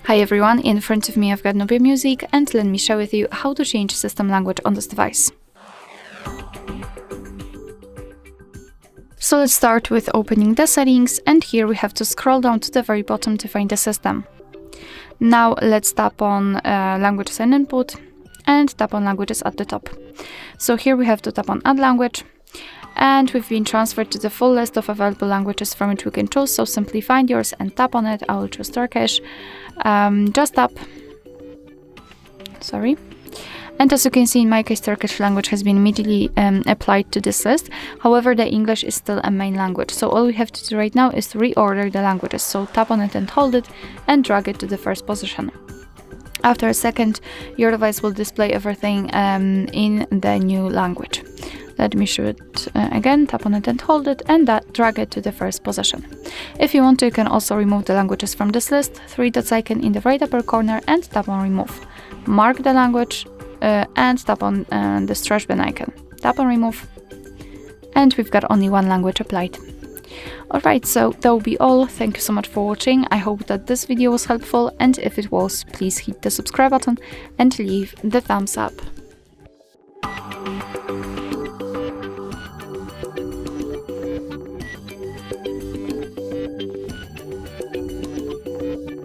Hi everyone, in front of me I've got Nubia music, and let me share with you how to change system language on this device. So let's start with opening the settings, and here we have to scroll down to the very bottom to find the system. Now let's tap on languages and input and tap on languages at the top. So here we have to tap on add language, and we've been transferred to the full list of available languages from which we can choose. So simply find yours and tap on it. I will choose Turkish. Just tap. Sorry. And as you can see, in my case, Turkish language has been immediately applied to this list. However, the English is still a main language. So all we have to do right now is to reorder the languages. So tap on it and hold it and drag it to the first position. After a second, your device will display everything in the new language. Let me show it again. Tap on it and hold it, and drag it to the first position. If you want to, you can also remove the languages from this list. 3 dots icon in the right upper corner and tap on remove. Mark the language and tap on the trash bin icon. Tap on remove, and we've got only one language applied. Alright, so that will be all. Thank you so much for watching. I hope that this video was helpful, and if it was, please hit the subscribe button and leave the thumbs up.